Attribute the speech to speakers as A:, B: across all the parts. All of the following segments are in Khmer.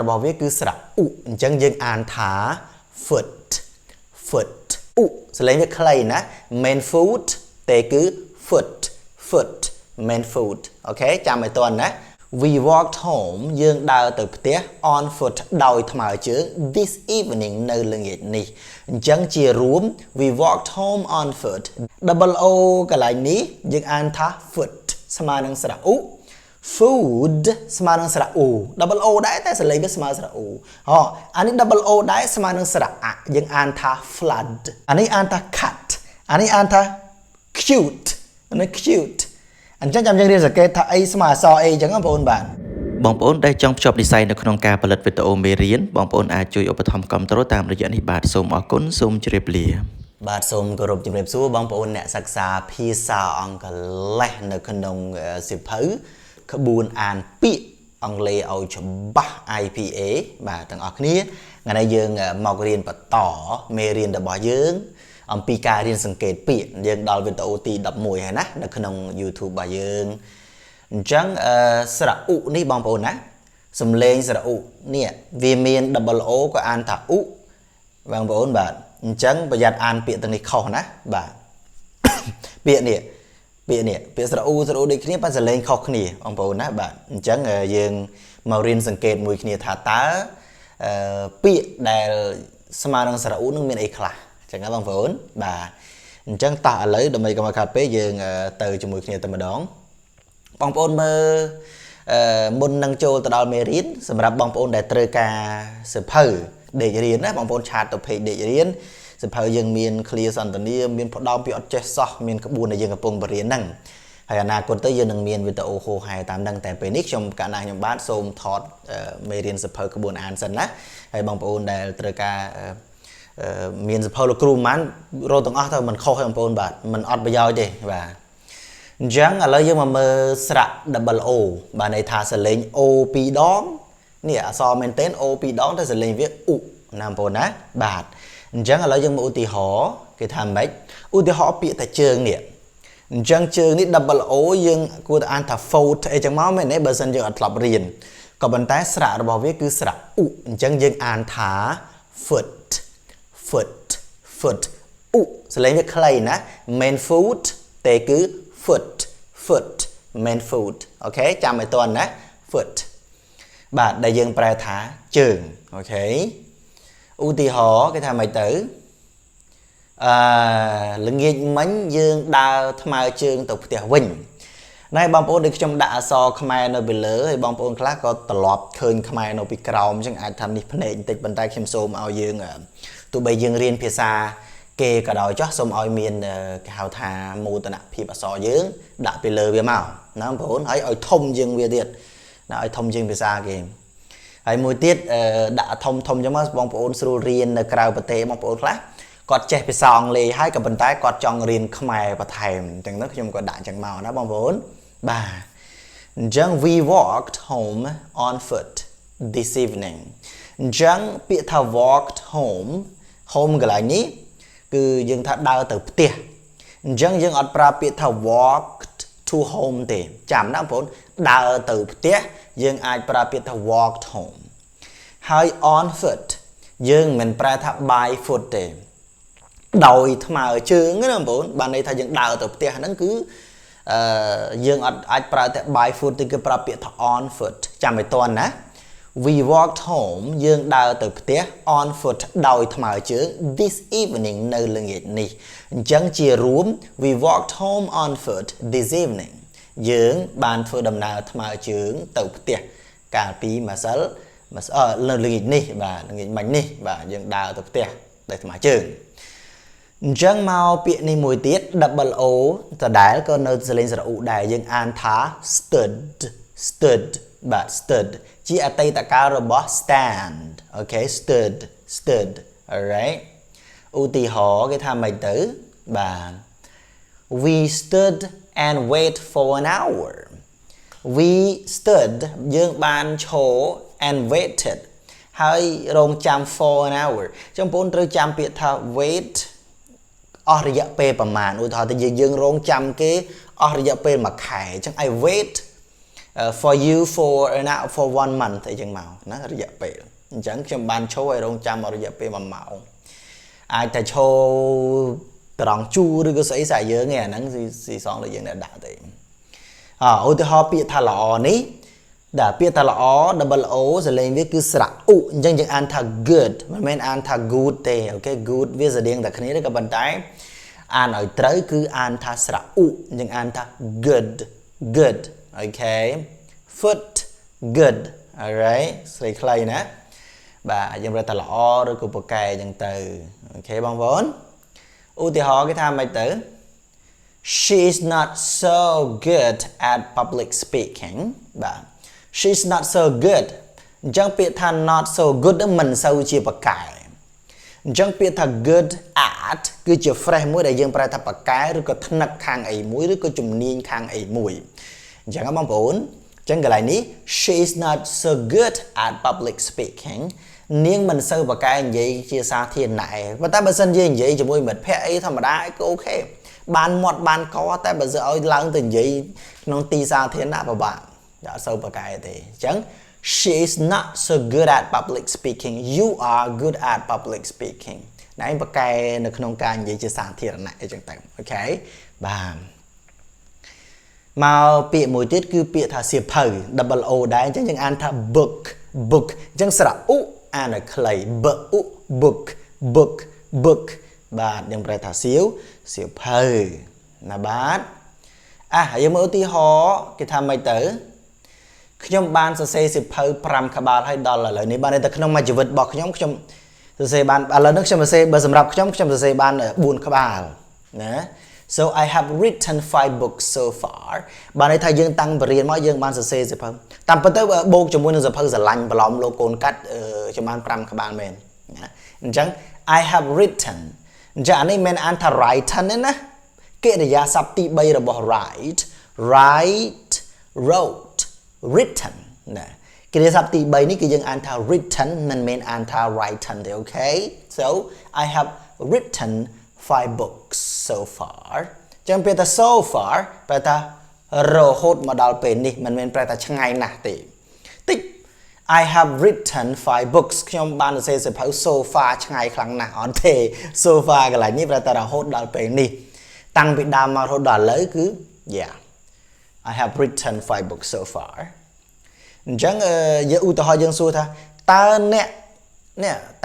A: របស់វាគឺស្រៈឧ អញ្ចឹងយើងអានថា foot foot ឧ សលេងវាខ្លីណា main foot តែគឺ foot foot main foot អូខេចាំឲ្យតន់ណា we walked home យើងដើរទៅផ្ទះ on foot ដោយថ្មើរជើង this evening នៅល្ងាចនេះអញ្ចឹងជារួម we walked home on foot double o កន្លែងនេះយើងអានថា foot ស្មើនឹងស្រៈឧ food ស្មើនឹងស្រៈឧ double o ដែរតែសលេងវាស្មើស្រៈឧអានេះ double o ដែរស្មើនឹងស្រៈអយើងអានថា flood អានេះអានថា cut អានេះអានថា cute អានេះ cute អញ្ចឹងចាំយើងរៀនសង្កេតថាអីស្មើអក្សរអីអញ្ចឹងបងប្អូនបាទបងប្អូនដែលចង់ភ្ជាប់និស្ស័យនៅក្នុងការផលិតវីដេអូមេរៀនបងប្អូនអាចជួយឧបត្ថម្ភគាំទ្រតាមរយៈនេះបាទសូមអរគុណសូមជម្រាបលាបាទសូមគោរពជម្រាបសួរបងប្អូនអ្នកសិក្សាភាសាអង់គ្លេសនៅក្នុងសៀវភៅក្បួនអានពាក្យអង់គ្លេសឲ្យច្បាស់ IPA បាទទាំងអស់គ្នាថ្ងៃនេះយើងមករៀនបន្តមេរៀនរបស់យើងអំពីការរៀនសង្កេតពាក្យយើងដល់វីដេអូទី11ហើយណានៅក្នុង YouTube របស់យើងអញ្ចឹងស្រៈឧនេះបងប្អូនណាសំឡេងស្រៈឧនេះវាមាន double o ក៏អានថាឧបងប្អូនបាទអញ្ចឹងប្រយ័ត្នអានពាក្យទាំងនេះខុសណាបាទពាក្យនេះពាក្យស្រៈឧដូចគ្នាប៉ុន្តែសំឡេងខុសគ្នាបងប្អូនណាបាទអញ្ចឹងយើងមករៀនសង្កេតមួយគ្នាថាតើពាក្យដែលស្មើនឹងស្រៈឧនឹងមានអីខ្លះចឹងណាបងប្អូនបាទអញ្ចឹងតោះឥឡូវដើម្បីកុំឲ្យខាតពេលយើងទៅជាមួយគ្នាតែម្ដងបងប្អូនមើលមុននឹងចូលទៅដល់មេរៀនសម្រាប់បងប្អូនដែលត្រូវការសៀវភៅដេករៀនណាបងប្អូនឆាតទៅ page ដេករៀនសៀវភៅយើងមាន clear សន្ទនាមានផ្ដោតពីអត់ចេះសោះមានក្បួនដែលយើងកំពុងបរៀនហ្នឹងហើយអនាគតទៅយើងនឹងមានវីដេអូហោហែតាមហ្នឹងតែពេលនេះខ្ញុំកាលណាខ្ញុំបាទសូមថតមេរៀនសៀវភៅក្បួនអានសិនណាហើយបងប្អូនដែលត្រូវការមានសភៅលោកគ្រូមិនរត់ទាំងអស់ទៅមិនខុសទេបងប្អូនបាទមិនអត់ប្រយោជន៍ទេបាទអញ្ចឹងឥឡូវយើងមកមើលស្រៈ double o បាទន័យថាសលេង o ពីរដងនេះអក្សរមែនទែន o ពីរដងតែសលេងវាឧណាបងប្អូនណាបាទអញ្ចឹងឥឡូវយើងមកឧទាហរណ៍គេថាម៉េចឧទាហរណ៍ពាក្យតែជើងនេះអញ្ចឹងជើងនេះ double o យើងគួរតែអានថា foot អីចឹងមកមែនទេបើសិនយើងអត់ធ្លាប់រៀនក៏ប៉ុន្តែស្រៈរបស់វាគឺស្រៈឧអញ្ចឹងយើងអានថា foot foot ឧសលេងវាខ្លីណា main foot តែគឺ foot main foot អូខេចាំឲ្យតន់ណា foot បាទដែលយើងប្រែថាជើងអូខេឧទាហរណ៍គេថាម៉េចទៅល្ងាចមិញយើងដើរថ្មើរជើងទៅផ្ទះវិញណែបងប្អូនដូចខ្ញុំដាក់អក្សរខ្មែរនៅពីលើហើយបងប្អូនខ្លះក៏ត្រឡប់ឃើញខ្មែរនៅពីក្រោមអញ្ចឹងអាចថានេះភ្នែកបន្តិចប៉ុន្តែខ្ញុំសូមឲ្យយើងទោះបីយើងរៀនភាសាគេក៏ដោយចោះសូមឲ្យមានគេហៅថាមោទនភាពអក្សរយើងដាក់ពីលើវាមកណាបងប្អូនហើយឲ្យធំជាងវាទៀតណាឲ្យធំជាងភាសាគេហើយមួយទៀតដាក់ធំអញ្ចឹងមកបងប្អូនស្រួលរៀននៅក្រៅប្រទេសបងប្អូនខ្លះគាត់ចេះភាសាអង់គ្លេសហើយក៏ប៉ុន្តែគាត់ចង់រៀនខ្មែរបន្ថែមអញ្ចឹងទៅខ្ញុំក៏ដាក់អញ្ចឹងមកណាបងប្អូនបាទអញ្ចឹង we walked home on foot this evening អញ្ចឹងពាក្យថា walked home កន្លែងនេះគឺយើងថាដើរទៅផ្ទះអញ្ចឹងយើងអត់ប្រើពាក្យថា walked to home ទេចាំណាបងប្អូនដើរទៅផ្ទះយើងអាចប្រើពាក្យថា walked home ហើយ on foot យើងមិនប្រើថា by foot ទេដោយថ្មើរជើងណាបងប្អូនបានន័យថាយើងដើរទៅផ្ទះហ្នឹងគឺយើងអត់អាចប្រើតែ by foot ទេគឺប្រើពាក្យថា on foot ចាំឲ្យតន់ណា we walked home យើងដើរទៅផ្ទះ on foot ដោយថ្មើរជើង this evening នៅល្ងាចនេះអញ្ចឹងជារួម we walked home on foot this evening យើងបានធ្វើដំណើរថ្មើរជើងទៅផ្ទះកាលពីម្សិលនៅល្ងាចនេះបាទល្ងាចមិញនេះបាទយើងដើរទៅផ្ទះដោយថ្មើរជើងអញ្ចឹងមកពាក្យនេះមួយទៀត double o ដដែលក៏នៅសលេងស្រៈឧដែរយើងអានថា stood បាទ stood ជាអតីតកាលរបស់ stand អូខេ stood alright ឧទាហរណ៍គេថាម៉េចទៅបាទ we stood and wait for an hour we stood យើងបានឈរ and waited ហើយរងចាំ for an hour ចឹងបងប្អូនត្រូវចាំពាក្យថា wait អស់រយៈពេលប្រមាណឧទាហរណ៍ទៅយើងរងចាំគេអស់រយៈពេល1ខែអញ្ចឹង I wait for you for 1 month អីចឹងមកណារយៈពេលអញ្ចឹងខ្ញុំបានឈរឲ្យរងចាំរយៈពេល1 ម៉ោងអាចតែឈរត្រង់ជួរឬក៏ស្អីស្អាយើងឯអាហ្នឹងស៊ីសងដូចយើងដាក់ទេឧទាហរណ៍ពាក្យថាល្អនេះដែលពាក្យថាល្អ double o សលេងវាគឺស្រៈឧអញ្ចឹងយើងអានថា good មិនមែនអានថា good ទេអូខេ good វាស្តៀងតែគ្នាទេក៏ប៉ុន្តែអានឲ្យត្រូវគឺអានថាស្រៈឧអញ្ចឹងអានថា good អូខេ foot good alright ស្រីខ្លីណាបាទយើងប្រើថាល្អឬក៏ប្រកែអញ្ចឹងទៅអូខេបងប្អូនឧទាហរណ៍គេថាម៉េចទៅ She's not so good at public speaking បាទ She's not so good អញ្ចឹងពាក្យថា not so good ហ្នឹងមិនសូវជាប្រកែអញ្ចឹងពាក្យថា good at គឺជា phrase មួយដែលយើងប្រើថាប្រកែឬក៏ថ្នឹកខាងអីមួយឬក៏ជំនាញខាងអីមួយអញ្ចឹងបងប្អូនអញ្ចឹងកន្លែងនេះ She's not so good at public speaking នាងមិនសូវប្រកែនិយាយជាសាធារណៈទេប៉ុន្តែបើសិនជានិយាយជាមួយមិត្តភ័ក្តិអីធម្មតាក៏អូខេបានមាត់បានកតែបើសិនឲ្យឡើងទៅនិយាយក្នុងទីសាធារណៈពិបាកអត់សូវប្រកែទេអញ្ចឹង she is not so good at public speaking you are good at public speaking ណែប្រកែនៅក្នុងការនិយាយជាសាធារណៈអីចឹងទៅអូខេបាទមកពាក្យមួយទៀតគឺពាក្យថាសៀវភៅ double o ដែរអញ្ចឹងយើងអានថា book អញ្ចឹងស្រៈឧអានឲ្យខ្លី book បាទយើងប្រើថាសៀវភៅណាបាទយើងមើលឧទាហរណ៍គេថាម៉េចទៅខ្ញុំបានសរសេរសៀវភៅ5ក្បាលហើយដល់ឥឡូវនេះបានតែក្នុងមួយជីវិតរបស់ខ្ញុំសរសេរបានឥឡូវនេះខ្ញុំសរសេរបើសម្រាប់ខ្ញុំសរសេរបាន4ក្បាលណា So I have written 5 books so far បានន័យថាយើងតាំងបរិញ្ញាមកយើងបានសរសេរសៀវភៅតាមពិតទៅបូកជាមួយនឹងសៀវភៅស្រឡាញ់ប្រឡំលោកកូនកាត់ខ្ញុំបាន5ក្បាលមែនណាអញ្ចឹង I have written អញ្ចឹងអានេះមិនអានថា written ទេណាកិរិយាសព្ទទី3របស់ write wrote written ណាកិរិយាសព្ទទី3នេះគឺយើងអានថា written មិនមែនអានថា written ទេអូខេ So I have written 5 books so far ចឹងពេលថា so far ប្រែថារហូតមកដល់ពេលនេះមិនមែនប្រែថាឆ្ងាយណាស់ទេតិច I have written 5 books ខ្ញុំបានសរសេរសៀវភៅ so far ឆ្ងាយខ្លាំងណាស់អត់ទេ so far កន្លែងនេះប្រែថារហូតដល់ពេលនេះតាំងពីដើមមករហូតដល់ឥឡូវគឺ yeah I have written 5 books so far អញ្ចឹងយើងឧទាហរណ៍យើងសួរថាតើអ្នក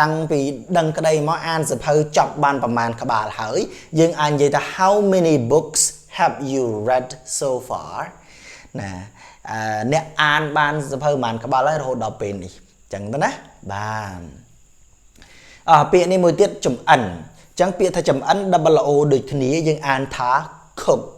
A: តាំងពីដឹងក្តីមកអានសៀវភៅចប់បានប្រមាណក្បាលហើយយើងអាចនិយាយថា how many books have you read so far ណាអ្នកអានបានសៀវភៅប្រមាណក្បាលហើយរហូតដល់ពេលនេះអញ្ចឹងទៅណាបានពាក្យនេះមួយទៀតចំអិនអញ្ចឹងពាក្យថាចំអិន double o ដូចគ្នាយើងអានថា cook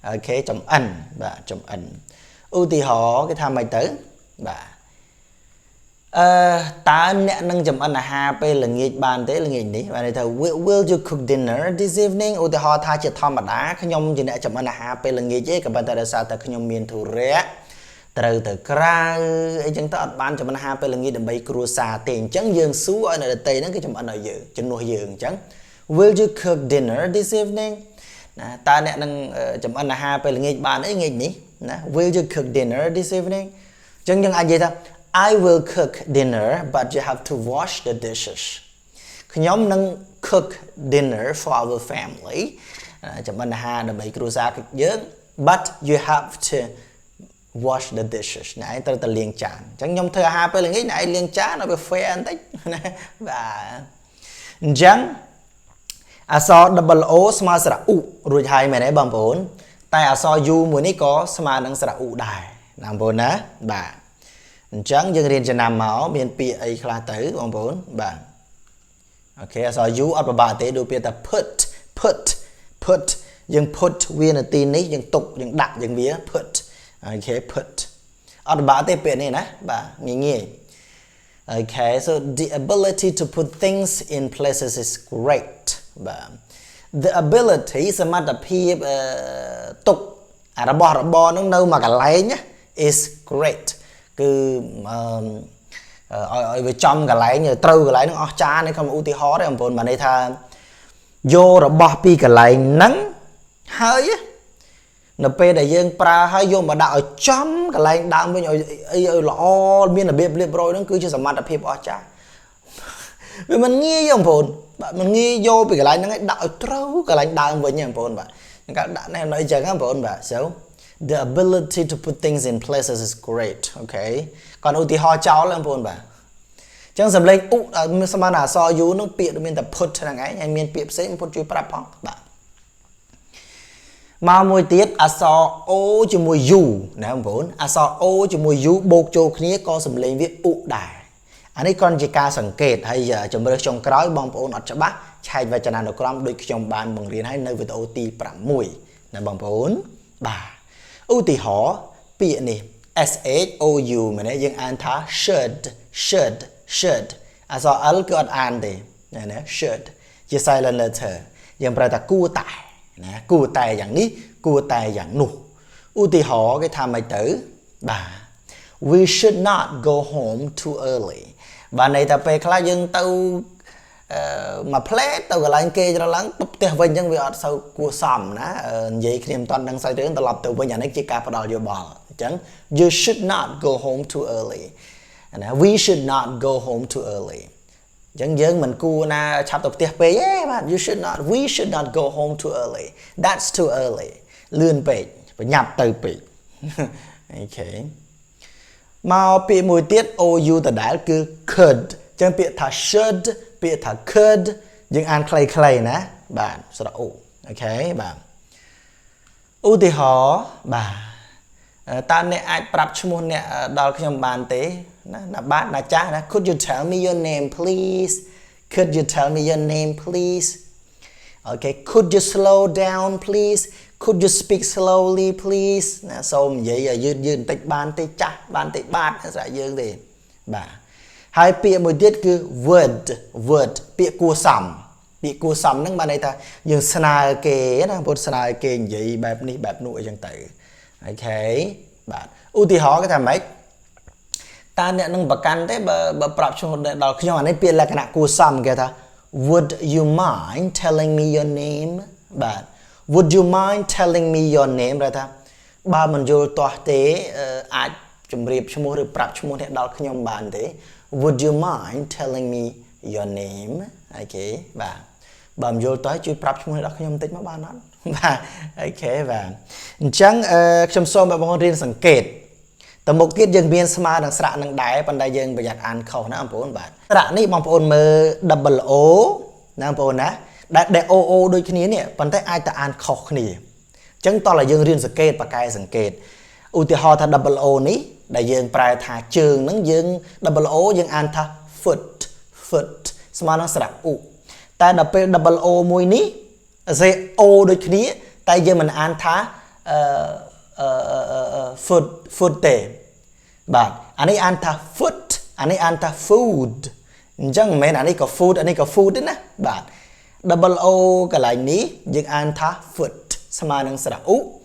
A: អូខេចំអិនបាទចំអិនឧទាហរណ៍គេថាម៉េចទៅបាទតើអ្នកនឹងចំអិនអាហារពេលល្ងាចបានទេល្ងាចនេះបានន័យថា will you cook dinner this evening ឧទាហរណ៍ថាជាធម្មតាខ្ញុំជាអ្នកចំអិនអាហារពេលល្ងាចទេក៏ប៉ុន្តែដោយសារតែខ្ញុំមានធុរៈត្រូវទៅក្រៅអីចឹងទៅអត់បានចំអិនអាហារពេលល្ងាចដើម្បីគ្រួសារទេអញ្ចឹងយើងសួរឲ្យអ្នកដទៃហ្នឹងគេចំអិនឲ្យយើងជំនួសយើងអញ្ចឹង will you cook dinner this evening ណាតើអ្នកនឹងចំអិនអាហារពេលល្ងាចបានអីងាចនេះណា will you cook dinner this evening អញ្ចឹងយើងអាចនិយាយថា I will cook dinner but you have to wash the dishes ខ្ញុំនឹង cook dinner for our family ចំអិនអាហារដើម្បីគ្រួសារយើង but you have to wash the dishes ណែឯងត្រូវតែលាងចានអញ្ចឹងខ្ញុំធ្វើអាហារពេលល្ងាចណែឯងលាងចានឲ្យវា fair បន្តិចណាបាទអញ្ចឹងអក្សរ double o ស្មើស្រៈឧរួចហើយមែនទេបងប្អូនតែអក្សរ u មួយនេះក៏ស្មើនឹងស្រៈឧដែរណាបងប្អូនណាបាទអញ្ចឹងយើងរៀនចំណាំមកមានពាក្យអីខ្លះទៅបងប្អូនបាទអូខេអក្សរ u អត់ពិបាកទេដូចពាក្យថា put យើង put វានៅទីនេះយើងទុកយើងដាក់យើងវា put អូខេ put អត់ពិបាកទេពាក្យនេះណាបាទងាយ Okay, so the ability to put things in places is great បាទ the ability សមត្ថភាពទុករបស់របរនឹងនៅមួយកន្លែង is great គឺឲ្យវាចំកន្លែងត្រូវកន្លែងនឹងអស់ចានេះខ្ញុំឧទាហរណ៍ទេបងប្អូនបានន័យថាយករបស់ពីកន្លែងហ្នឹងហើយ nó pe để dương pra hay vô mà đạo chấm cái lại đạo với nhau lọ miên là biệt rồi nó cứ cho sắm mặt phim ở cha vì mình nghe dòng phồn mình nghe vô bị cái lại nó đạo trâu cái lại đạo với nhau phồn bạn các đạo này nói chẳng hạn phồn bạn so the ability to put things in places is great okay còn ưu tiên họ cháu là phồn bạn chẳng sầm lên sao mà là so you nó bịa được miền tập put là ngay hay miền bịa sẽ put chui prap phong bạn mà mùi tiết so o cho mùi u nè ông vốn so o cho mùi u bột cho kia có sầm lên viết u đại anh ấy còn chỉ caสังเกต hay giờ chúng tôi trong cái bong bóng nó cho bác chạy vào chân nó còn đôi trong bàn bằng riêng hay nơi với ô ti bảng mùi là bong bóng bà ưu tì họ bịa này s h o u mà này dân an thá should so ấn cứ an đi này nè should chỉ sai lần letter dân phải ta cua tài nè cua tài dạng ní cua tài dạng nụ ưu tì họ cái tham mày tử bà we should not go home too early bà này ta về khai dân tao mà play tao gọi là anh kê cho lắng bắp tê vinh chẳng vì ở sau cua sầm ná vậy khi em toàn đang say đến tao lập từ với nhà nó chỉ cả vào đầu vô bò chẳng you should not go home too early we should not go home too early chẳng dân mình cua na chắp tập tê về bạn you should not we should not go home too early that's too early lươn bể và nhập từ bể okay mà bị mùi tiết ou ta đã cứ could chẳng bị thả should bị thả could nhưng ăn clay nè bạn sau đó ok bạn u thì họ bà ta này ai prap chmua nè đào cái trong bàn tế là bạn là cha nè could you tell me your name please could you tell me your name please okay could you slow down please could you speak slowly please nè xong vậy giờ dương tịch ban tịch cha ban tịch bát sẽ dương thì bà hai bịa một tiết cứ word bịa cua sầm nâng ban này ta dương sna kê nó một sna kê vậy bẹp nụ chẳng tự ok bạn ưu tiên họ cái thằng mấy ta nè nâng bậc căn thế bậc prap trong đó khi mà này bịa là cái nạ cua sầm kìa ta would you mind telling me your name bạn would you mind telling me your name ra ta ba mình vô tòa tế ai chùm riêng cho mua được prap cho mua thế đó khi nhóm bàn thế would you mind telling me your name ok bà mình vô tòa chui prap cho mua đó khi nhóm tích mà ba nó và ok và chẳng trong số mà bọn riêngสังเกต tầm một tiết dân biên smart đằng sạ đằng đáy bàn đại dân bây giờ ăn khẩu nó bốn bạn sạ này bằng bốn mơ double o nam bốn á để o đôi khi nè bàn tay ai ta ăn khẩu nè chẳng to là dân riêngสังเกต và cáiสังเกต ưu tiên họ tha double o ní đại dân prai thà trường nắng dân double o dân ăn tha foot smart đằng sạ u ta double o mùi ní dễ o đôi khi nè tại dân mình ăn thà food tệ bạn anh ấy ăn tha food anh ấy ăn tha food chẳng mấy anh ấy có food đấy nè bạn double o cái lại ní nhưng ăn tha food sama nang sara u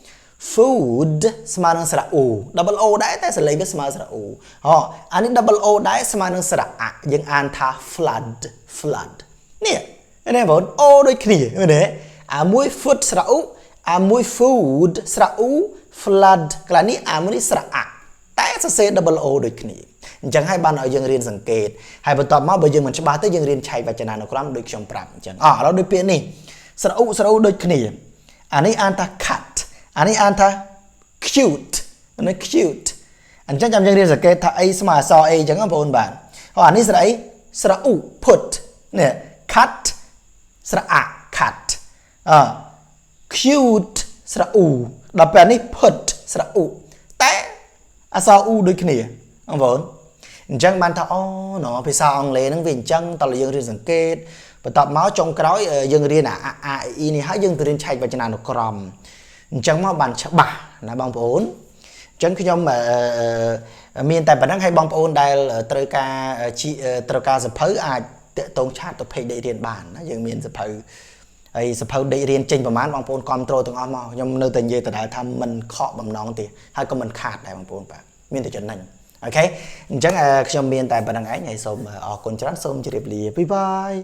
A: food sama nang sara u double o đấy ta sẽ lấy với sama sara u họ anh ấy double o đấy sama nang sara a nhưng ăn tha flood nè anh em vốn o đôi khi đấy mũi food sara u mũi food sara u flood cái là ní mũi sara a tại sao sẽ double o đôi khi chẳng hai bạn ở dân riêngสังเกต hai bạn tọt máu bây giờ mình sẽ bắt tới dân riêng chạy và chân nào nó được trong prap chẳng đó đôi phía này sara u đôi khi anh ấy ăn ta cut anh ấy ăn ta cute anh ấy cute anh chắc chắn dân riêngสังเกต ta ấy mà so ấy chẳng hạn bốn bạn họ anh ấy sara ấy sara u put nè cut sara a cut cute sara u đọc anh ấy put sara u té so u đôi khi ông vốn chẳng bạn ta nó phải sao ông lấy nó vì chẳng tao là dân riêngสังเกต và tập máu trong cái đó dân riêng ý này hãy dân riêng chạy vào chân nào nó cầm chẳng mà bạn chắc bà là bóng ổn chẳng khi nhóm mà miền tại bản năng hay bóng ổn đây là trơ ca dập phớ tôn chat tập hay để riêng bản dân miền dập phớ để riêng trên và mán bóng ổn control từng ôm màu nhưng nơi tình gì tại đại thăm mình khó bằng nón thì hay có mình khát đại bóng ổn bạn miền tại chân này ok chẳng trong miền tại bản năng ấy ngày sớm ở con trán sớm chỉ đẹp lìa bye bye